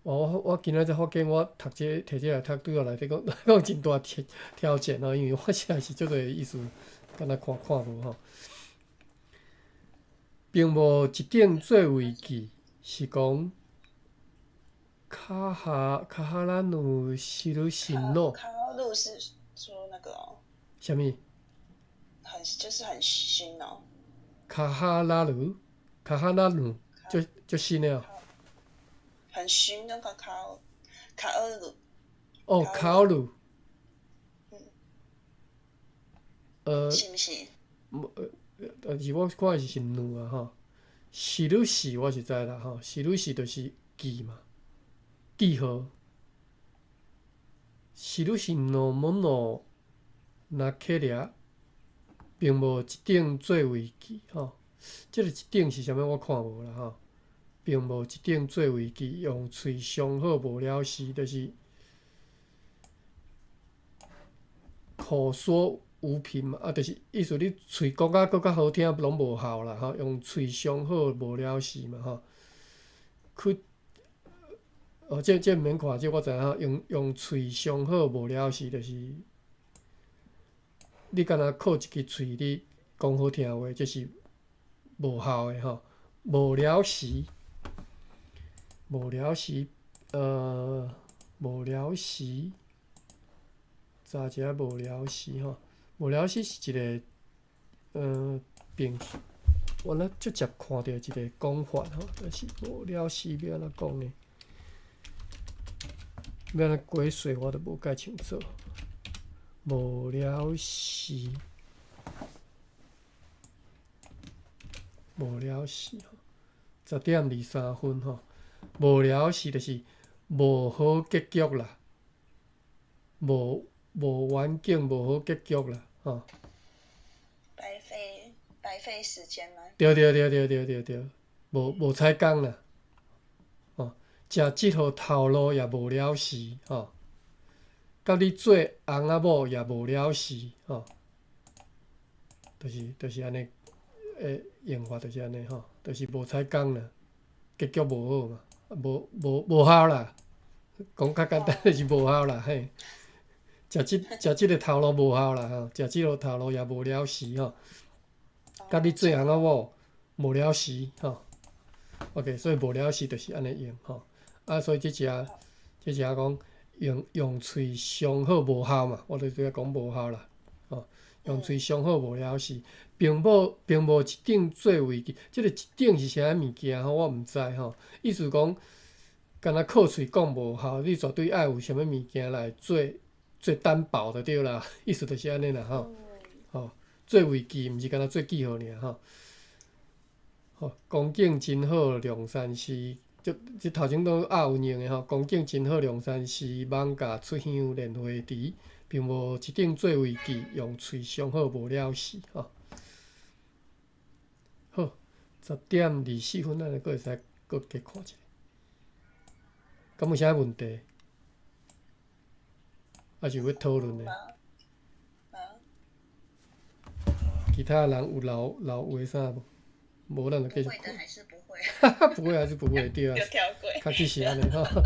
我今仔才发现，我读摕这来读，对我来讲讲真大挑战哦，因为我实在是足侪意思，敢若看无吼。并无一顶做为记，是讲卡哈拉努西鲁辛诺，卡奥路是说那个哦，啥物？就是很熏哦。卡哈拉鲁就新的哦。很熏那个卡奥鲁。哦，卡奥鲁。是毋是？但是我看的是两啊吼。西鲁士我是知啦吼，西鲁士就是记嘛，记号。西鲁士诺莫诺那克掠，并无一顶做为记吼。即个一顶是啥物？我看无啦吼。并无一顶做为记，用喙上好无了时，就是口说无凭嘛。啊，就是意思你喙讲甲搁较好听，拢无效啦吼。用喙上好无了时嘛吼。这毋免看，这我知影。用喙上好无了时，就是你敢若靠一支喙，你讲好听话，这是无效的吼。无了时。无了时，查一下无了时吼。无了时是一个病，我若直接看到一个讲法吼，但是无了时要安怎讲呢？要安怎解释我都无介清楚。无了时，10:23吼。无了时就是无好结局啦，无完境，无好结局啦，吼。白费时间吗？对，无采工啦，吼。食即号头路也无了时，吼。甲你做翁仔某也无了时，吼。就是安尼，用法就是安尼吼，就是无采工啦，结局无好嘛。无效啦，讲较简单就是无效啦嘿。食即个头路无效啦吼，食即号头路也无了时吼。甲你做翁仔某无了时吼。OK， 所以无了时就是安尼用吼。啊，所以即只讲用喙上好无效嘛，我就在讲无效啦吼。用喙上好无了时，并无一顶做为记。即个一顶是啥物件吼？我毋知吼。意思讲，敢若靠喙讲无效，你绝对爱有啥物物件来做担保就对啦。意思就是安尼啦吼。吼，做为记，毋是敢若做记号尔吼。吼，光景真好，梁山寺。即头前都有用的吼，光景真好，梁山寺艋舺出香莲花池，并无一顶做为记，用喙上好无了时吼。好，10:24，咱就会使搁加看者。敢有啥问题？还是要讨论的？其他人有留话啥无？无咱就继续看。会的还是不会？不会还是不会？对啊。就跳过。确实是安尼吼。好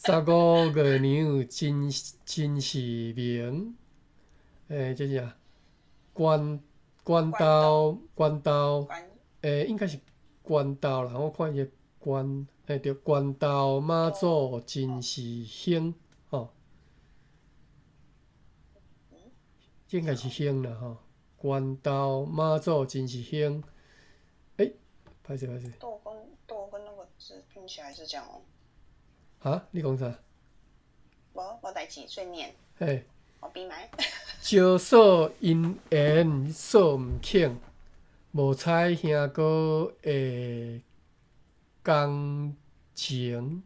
，15月娘真是明。这是啊，关刀，应该是关刀啦。我看伊个对，关刀妈祖真是兴吼。应该是兴啦吼。关刀妈祖真是兴。歹势。斗跟那个字拼起来是这样哦。啊，你讲啥？无代志，所以念。嘿，我闭麦。招所因缘所毋肯，无彩兄哥的工情。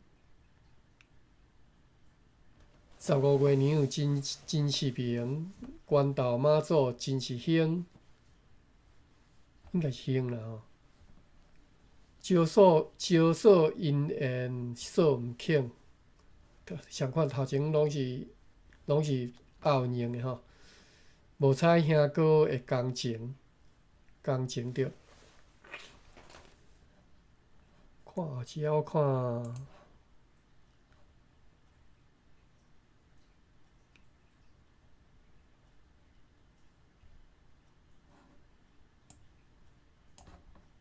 15月娘真是明，关岛妈祖真是兴，应该是兴啦吼。招所因缘所毋肯，相款头前拢是拗硬的吼。无彩兄哥的工情对。看后只要看。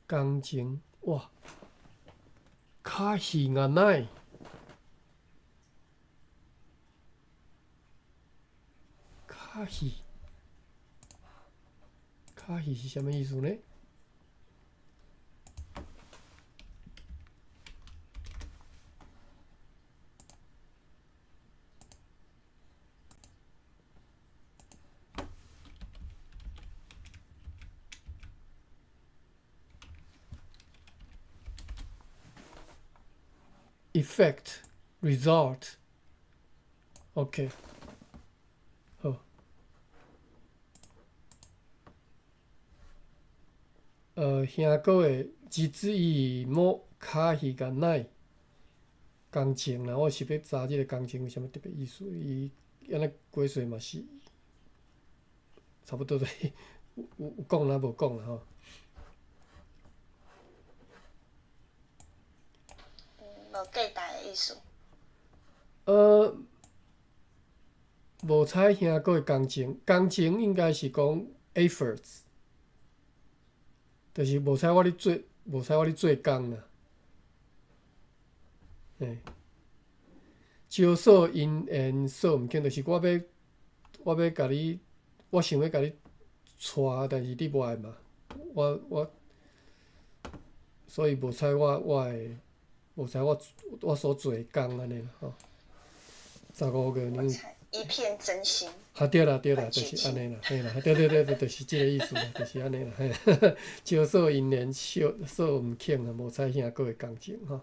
工情哇，较细啊奶，较细是啥物意思呢？Effect result OK 好。兄哥的日子伊某较细甲奶工情啦，我是要查即个工情有啥物特别意思？伊安尼过岁嘛是差不多都有讲啦，无讲啦吼。无计大的意思。无彩兄哥的工情应该是讲 efforts， 就是无彩我咧做工啦。嘿，招所因缘所毋肯，就是我要甲你，我想要甲你带，但是你无爱嘛，所以无采无采我所做的工安尼啦吼。15月娘。一片真心。对啦，就是安尼啦，嘿啦，对，就是即个意思啦，就是安尼啦，嘿。招所因缘所毋肯啊，无彩兄哥的工情吼。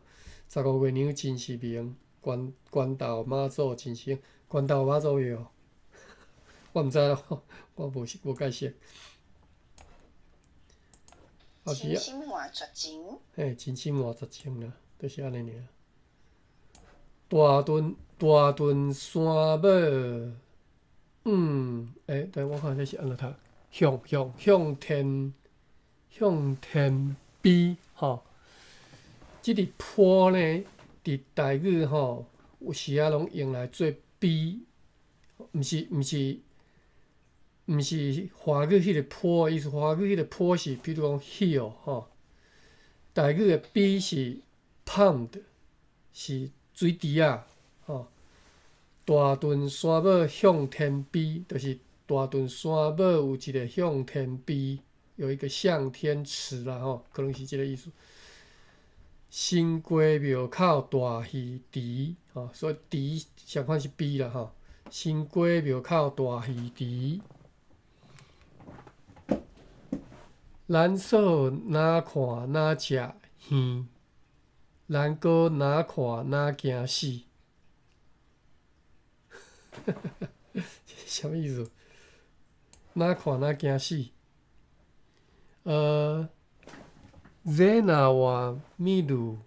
15月娘真是明，关岛妈祖真是兴，关岛妈祖哟，我毋知咯，我无解释。真心换绝情。嘿，真心换绝情啦，就是安尼尔。大屯山尾，等我看这是安怎读，向天比吼。即个坡呢，伫台语吼，有时啊拢用来做比，毋是华语迄个坡的意思，华语迄个坡是比如讲 hill 吼，台语的比是 pond， 是水池啊吼。大屯山尾向天比，就是大屯山尾有一个向天比，有一个向天池啦吼，可能是即个意思。新街庙口大鱼池吼，所以池相款是比啦吼。新街庙口大鱼池。咱嫂哪看哪食鱼，咱哥哪看哪惊死。啥物意思？哪看哪惊死？热闹话密度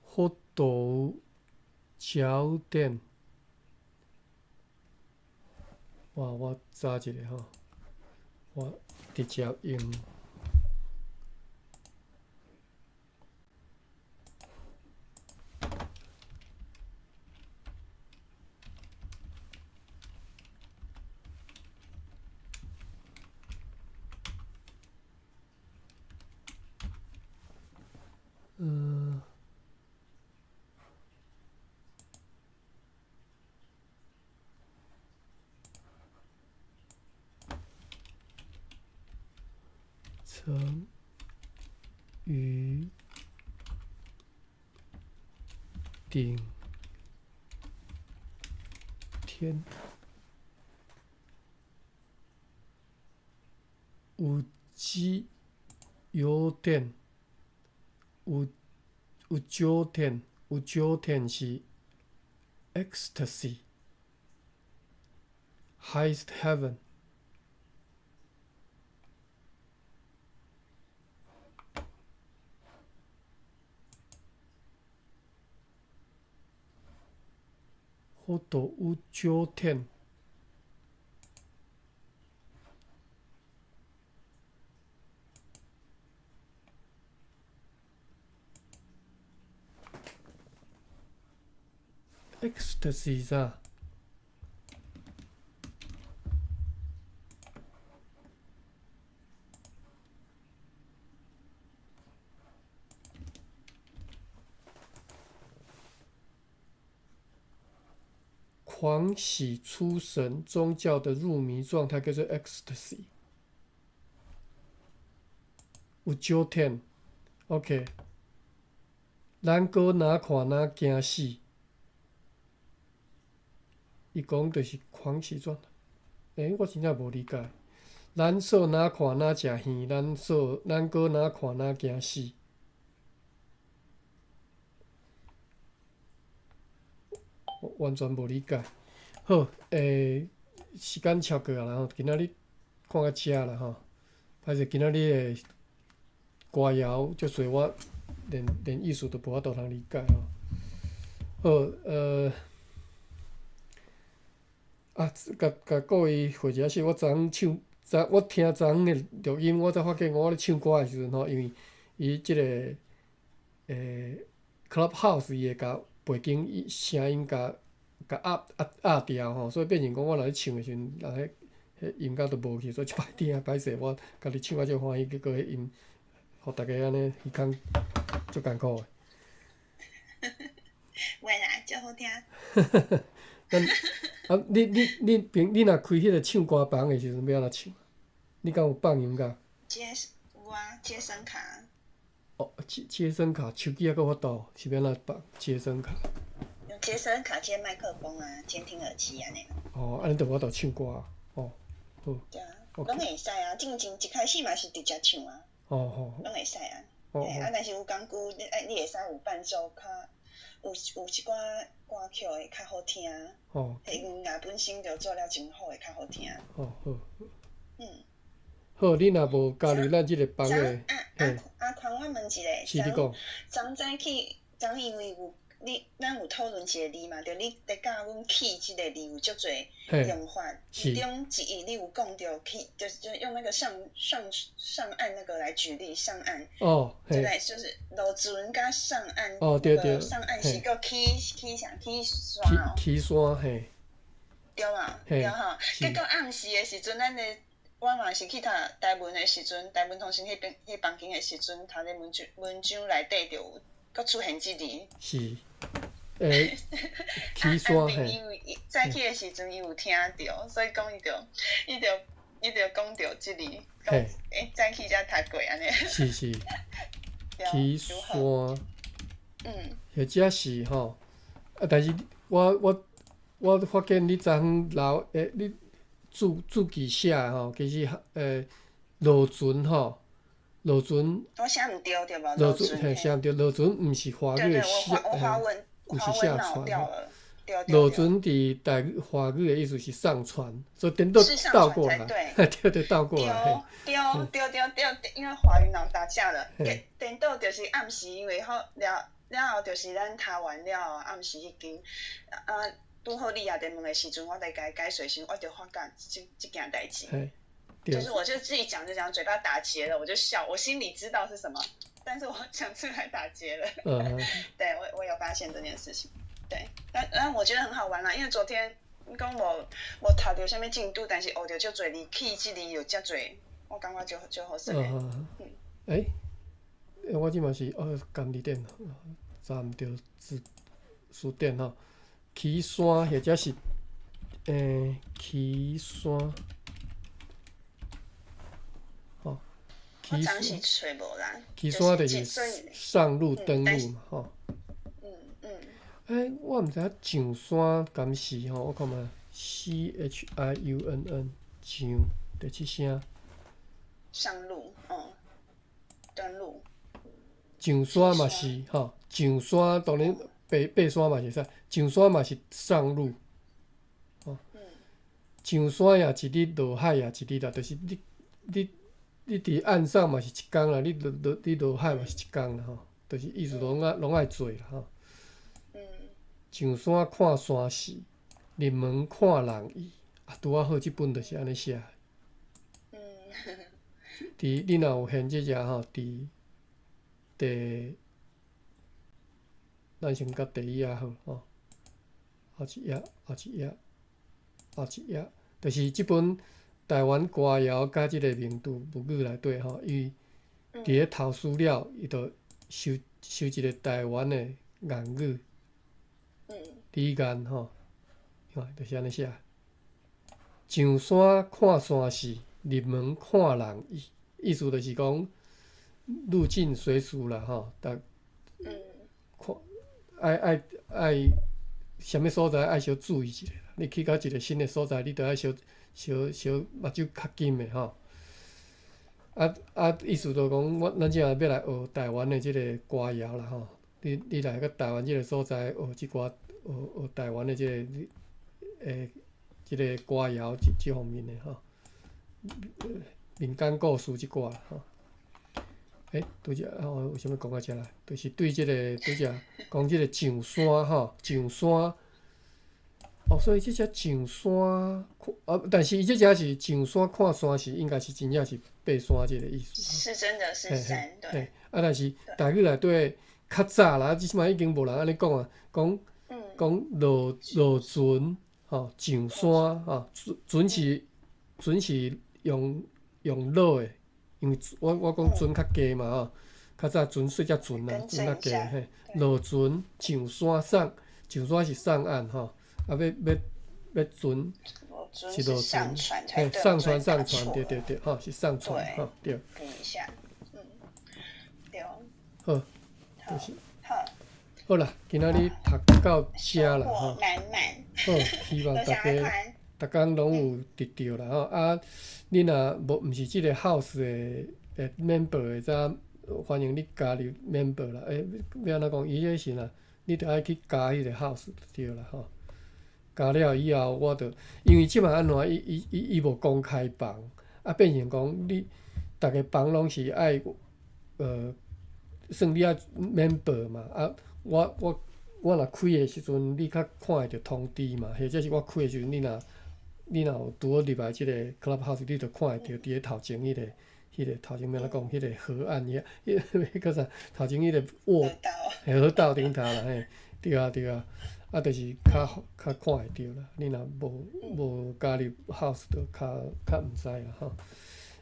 福岛焦点。我查一下吼，我直接用。成语顶天，有酒有甜，有酒甜，有酒甜是 ecstasy，highest heaven。佛陀有酒甜，ecstasy 啥？狂喜出神，宗教的入迷状态叫做 ecstasy。有酒甜 ，OK。咱哥哪看哪惊死，伊讲就是狂喜状态。我真正无理解。咱嫂哪看哪食耳，咱哥哪看哪惊死。我完全无理解。好，时间超过啊，然后今仔日看到遮啦吼。歹势今仔日的歌谣足侪，我连意思都无法度通理解吼。好，甲各位回一下是，我听昨昏的录音，我才发觉我咧唱歌的时阵吼，因为伊即个Clubhouse 伊会甲背景声音甲压掉吼，所以变成讲我若咧唱的时阵，迄音乐都无去，所以一歹听歹势，我家己唱啊足欢喜，结果迄音，互大家安尼耳孔足艰苦的。喂啦，足好听。你若开迄个唱歌房的时阵，要安怎唱？你敢有放音乐？有啊，接声卡。哦，接声卡，手机还佫法度，是要安怎放接声卡？用接声卡接麦克风啊，监听耳机安尼。哦，安尼就有法度唱歌啊。哦，好。对啊，拢会使啊，进前一开始嘛是直接唱啊。哦。拢会使啊。哦。但是有工具，你会使有伴奏较。有一寡歌曲会较好听，音乐本身就做了真好，会较好听。好。好，你若无加入咱即个房的，阿宽，我问一下，是你讲。昨因为咱有讨论一个字嘛，就你咧教阮起即个字有足侪用法，其中一义你有讲到起，就是用那个上岸那个来举例，上岸。哦，对，就是落船甲上岸。哦，对。上岸是个起山哦。起山嘿。对嘛？对吼。结果暗时的时阵，我嘛是去读台文的时阵，台文通信迄房间的时阵，读咧文章内底就有佫出现即字。是。起山嘿。因为早起的时阵伊有听着，所以讲伊着讲着即字。嘿。早起才读过安尼。是。起山。或者是吼，但是我发现你昨昏你注记写吼，其实落船吼，落船。我写毋对对无？落船嘿，写毋对，落船毋是华语的写，我华文脑掉了。落船伫华语的意思是上船，所以颠倒过来，对，倒过来。对，因为华语脑打架了，颠倒就是暗时，因为了后就是咱读完了后暗时迄间拄好你也在问的时阵，我在解说时，我就发觉这件代志。就是我就自己讲，嘴巴打结了，我就笑，我心里知道是什么，但是我讲出来打结了。对，我有发现这件事情。对，但我觉得很好玩啦，因为昨天讲无读到啥物进度，但是学到足侪字，起即字有遮侪，我感觉就好势诶。我即嘛是干字典，查毋着字典吼。起山或者是起山。我暂时找无啦。起山就是上路登陆嘛，吼。我毋知影上山敢是吼，我看嘛 CHIUNN 上第七声。上路，登陆。上山嘛是吼，上山当然爬山嘛是使，上山嘛是上路。上山也一日，落海也一日啦，就是你伫岸上嘛是一工啦，你落海嘛是一工啦吼，就是意思拢爱做啦吼。上山看山势，入门看人意，拄啊好，即本就是安尼写。你若有现即只吼，咱先甲第一页好吼，后一页，就是即本台湾歌谣甲即个明度母语内底吼，伊伫咧头资料，伊就收一个台湾的谚语。李岩吼，就是安尼写。上山看山势，入门看人意。意思就是讲，入境随俗啦吼，看爱啥物所在爱小注意一下。你去到一个新的所在，你着爱小目睭较紧的吼。意思就讲，咱即下要来学台湾的即个歌谣啦吼。你来个台湾即个所在学即寡学台湾的即个即个歌谣即方面的吼，民间故事即寡啦吼。拄则为什物讲到遮来？就是对即个拄则讲即个上山吼，上山。所以即只上山但是伊即只是上山看山是应该是真正是爬山即个意思。是真的是山，对。但是台语内底较早啦，即摆已经无人安尼讲啊，讲落船吼，上山吼，船是用落的，因为我讲船较低嘛吼，较早船说只船啦，船较低嘿，落船上山上山是上岸吼。要船是落船，上船，对，吼是上船，吼对。补一下，对。好，就是。好啦，今仔日读到遮啦，吼。好，希望大家拢有得到啦，吼。你若毋是即个 house 的 member 会使欢迎你加入 member 啦。要安怎讲？伊迄是啦，你着爱去加迄个 house 就对啦，吼。加了以后，我着因为即摆安怎伊无公开房，变成讲你逐个房拢是爱算你爱 member 嘛。我若开的时阵，你较看会着通知嘛，或者是我开的时阵，你若有拄好入来即个 clubhouse， 你着看会着伫咧头前迄个头前要怎讲？迄个河岸迄个啥？头前迄个河道顶头啦，嘿，对啊。就是较看会着啦。你若无加入 house， 就较毋知啦吼。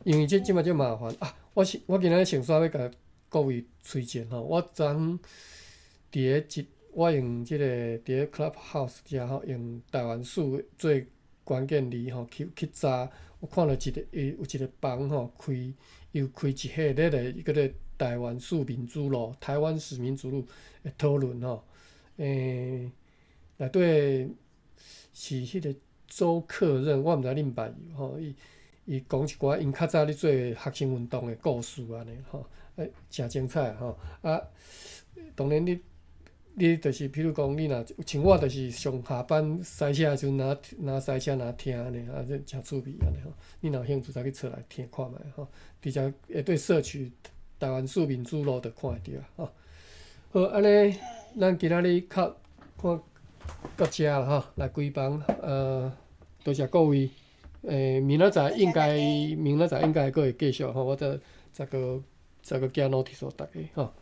因为即摆足麻烦啊！我今仔先煞要甲各位推荐吼。我昨我用即个伫咧 clubhouse 遮吼，用台湾史做关键字吼去查，我看到有一个房吼开一系列的叫做台湾史民主路、台湾史民主路的讨论吼，内底是迄个周克任，我毋知恁捌有吼，伊讲一寡因较早咧做学生运动的故事安尼吼，诚精彩吼。当然你就是譬如讲，你若像我就是上下班塞车的时阵拿塞车拿听安尼，这诚趣味安尼吼。你若有兴趣，再去找来听看觅吼。伫遮会对社区台湾史民主路就看会着吼。好，安尼咱今仔日看到遮啦吼，来归房多谢各位。明仔载应该佫会继续吼，我再个寄 notice 互大家吼。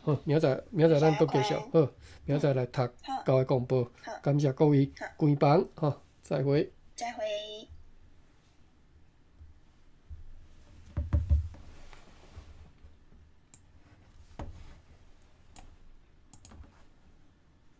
好，明仔载咱佫继续好，明仔载来读教育广播，感谢各位归房吼，再会。再会。